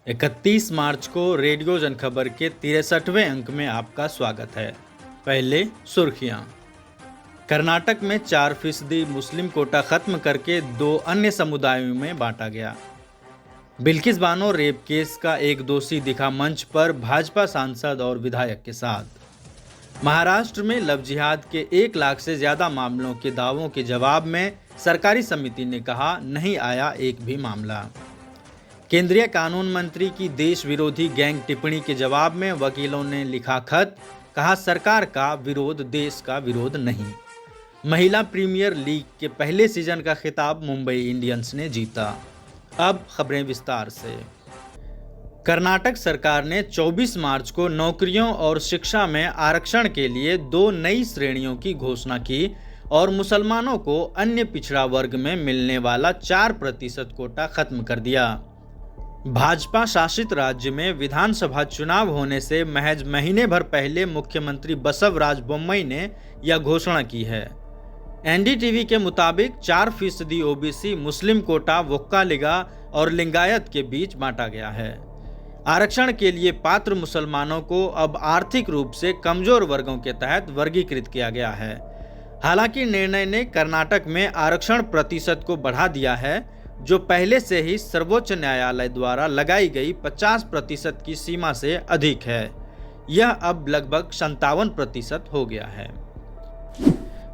31 मार्च को रेडियो जनखबर के 63वें अंक में आपका स्वागत है। पहले सुर्खियां। कर्नाटक में 4% मुस्लिम कोटा खत्म करके 2 अन्य समुदायों में बांटा गया। बिल्किस बानो रेप केस का एक दोषी दिखा मंच पर भाजपा सांसद और विधायक के साथ। महाराष्ट्र में लव जिहाद के 1 लाख से ज्यादा मामलों के दावों के जवाब में सरकारी समिति ने कहा नहीं आया एक भी मामला। केंद्रीय कानून मंत्री की देश विरोधी गैंग टिप्पणी के जवाब में वकीलों ने लिखा खत, कहा सरकार का विरोध देश का विरोध नहीं। महिला प्रीमियर लीग के पहले सीजन का खिताब मुंबई इंडियंस ने जीता। अब खबरें विस्तार से। कर्नाटक सरकार ने 24 मार्च को नौकरियों और शिक्षा में आरक्षण के लिए 2 नई श्रेणियों की घोषणा की और मुसलमानों को अन्य पिछड़ा वर्ग में मिलने वाला 4% कोटा खत्म कर दिया। भाजपा शासित राज्य में विधानसभा चुनाव होने से महज महीने भर पहले मुख्यमंत्री बसवराज बोम्मई ने यह घोषणा की है। एनडीटीवी के मुताबिक 4% ओबीसी मुस्लिम कोटा वोक्कालिगा और लिंगायत के बीच बांटा गया है। आरक्षण के लिए पात्र मुसलमानों को अब आर्थिक रूप से कमजोर वर्गों के तहत वर्गीकृत किया गया है। हालांकि निर्णय ने कर्नाटक में आरक्षण प्रतिशत को बढ़ा दिया है, जो पहले से ही सर्वोच्च न्यायालय द्वारा लगाई गई 50% की सीमा से अधिक है। यह अब लगभग 57% हो गया है।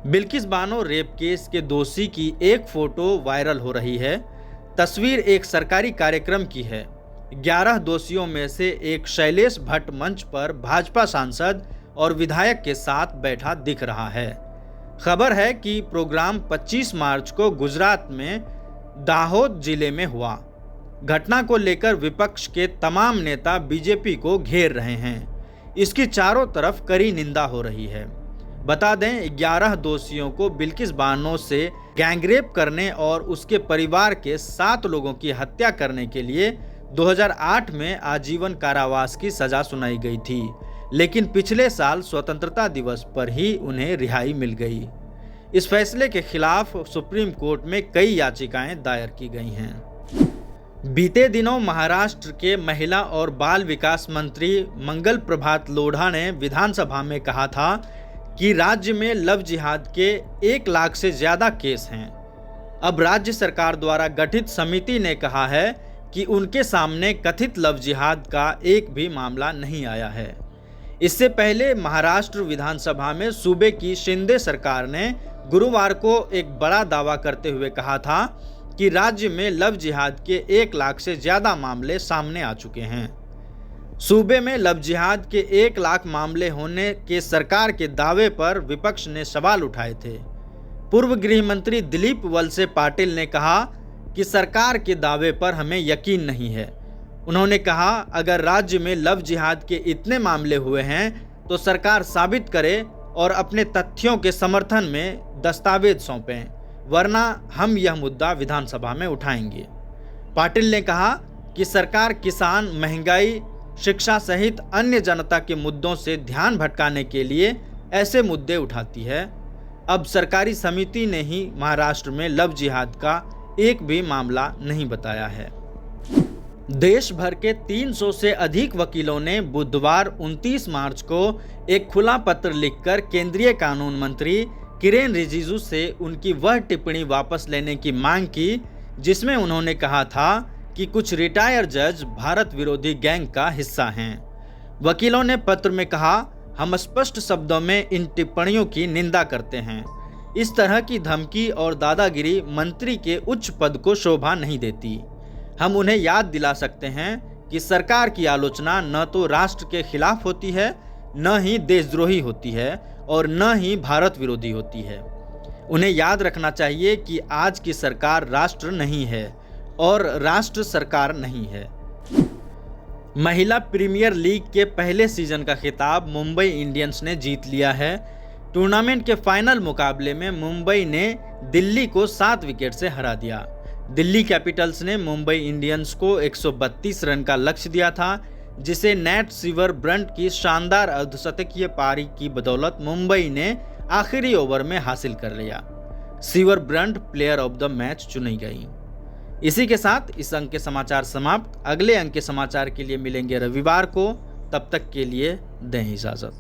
बिल्किस बानो रेप केस के दोषी की एक फोटो वायरल हो रही है। तस्वीर एक सरकारी कार्यक्रम की है। 11 दोषियों में से एक शैलेश भट्ट मंच पर भाजपा सांसद और विधायक के साथ बैठा दिख रहा है। खबर है कि प्रोग्राम 25 मार्च को गुजरात में दाहोद जिले में हुआ। घटना को लेकर विपक्ष के तमाम नेता बीजेपी को घेर रहे हैं। इसकी चारों तरफ कड़ी निंदा हो रही है। बता दें, 11 दोषियों को बिल्किस बानो से गैंगरेप करने और उसके परिवार के 7 लोगों की हत्या करने के लिए 2008 में आजीवन कारावास की सजा सुनाई गई थी, लेकिन पिछले साल स्वतंत्रता दिवस पर ही उन्हें रिहाई मिल गई। इस फैसले के खिलाफ सुप्रीम कोर्ट में कई याचिकाएं दायर की गई हैं। बीते दिनों महाराष्ट्र के महिला और बाल विकास मंत्री मंगल प्रभात लोढ़ा ने विधानसभा में कहा था कि राज्य में लव जिहाद के 1 लाख से ज्यादा केस हैं। अब राज्य सरकार द्वारा गठित समिति ने कहा है कि उनके सामने कथित लव जिहाद का एक भी मामला नहीं आया है। इससे पहले महाराष्ट्र विधानसभा में सूबे की शिंदे सरकार ने गुरुवार को एक बड़ा दावा करते हुए कहा था कि राज्य में लव जिहाद के 1 लाख से ज्यादा मामले सामने आ चुके हैं। सूबे में लव जिहाद के 1 लाख मामले होने के सरकार के दावे पर विपक्ष ने सवाल उठाए थे। पूर्व गृह मंत्री दिलीप वलसे पाटिल ने कहा कि सरकार के दावे पर हमें यकीन नहीं है। उन्होंने कहा, अगर राज्य में लव जिहाद के इतने मामले हुए हैं तो सरकार साबित करे और अपने तथ्यों के समर्थन में दस्तावेज सौंपें, वरना हम यह मुद्दा विधानसभा में उठाएंगे। पाटिल ने कहा कि सरकार किसान, महंगाई, शिक्षा सहित अन्य जनता के मुद्दों से ध्यान भटकाने के लिए ऐसे मुद्दे उठाती है। अब सरकारी समिति ने ही महाराष्ट्र में लव जिहाद का एक भी मामला नहीं बताया है। देश भर के 300 से अधिक वकीलों ने बुधवार 29 मार्च को एक खुला पत्र लिखकर केंद्रीय कानून मंत्री किरेन रिजिजू से उनकी वह टिप्पणी वापस लेने की मांग की, जिसमें उन्होंने कहा था कि कुछ रिटायर जज भारत विरोधी गैंग का हिस्सा हैं। वकीलों ने पत्र में कहा, हम स्पष्ट शब्दों में इन टिप्पणियों की निंदा करते हैं। इस तरह की धमकी और दादागिरी मंत्री के उच्च पद को शोभा नहीं देती। हम उन्हें याद दिला सकते हैं कि सरकार की आलोचना न तो राष्ट्र के खिलाफ होती है, न ही देशद्रोही होती है और न ही भारत विरोधी होती है। उन्हें याद रखना चाहिए कि आज की सरकार राष्ट्र नहीं है और राष्ट्र सरकार नहीं है। महिला प्रीमियर लीग के पहले सीजन का खिताब मुंबई इंडियंस ने जीत लिया है। टूर्नामेंट के फाइनल मुकाबले में मुंबई ने दिल्ली को 7 विकेट से हरा दिया। दिल्ली कैपिटल्स ने मुंबई इंडियंस को 132 रन का लक्ष्य दिया था, जिसे नैट सीवर ब्रंट की शानदार अर्धशतकीय पारी की बदौलत मुंबई ने आखिरी ओवर में हासिल कर लिया। Sewer Brunt player of the match चुनी गई। इसी के साथ इस अंक के समाचार समाप्त। अगले अंक के समाचार के लिए मिलेंगे रविवार को। तब तक के लिए दें इजाजत।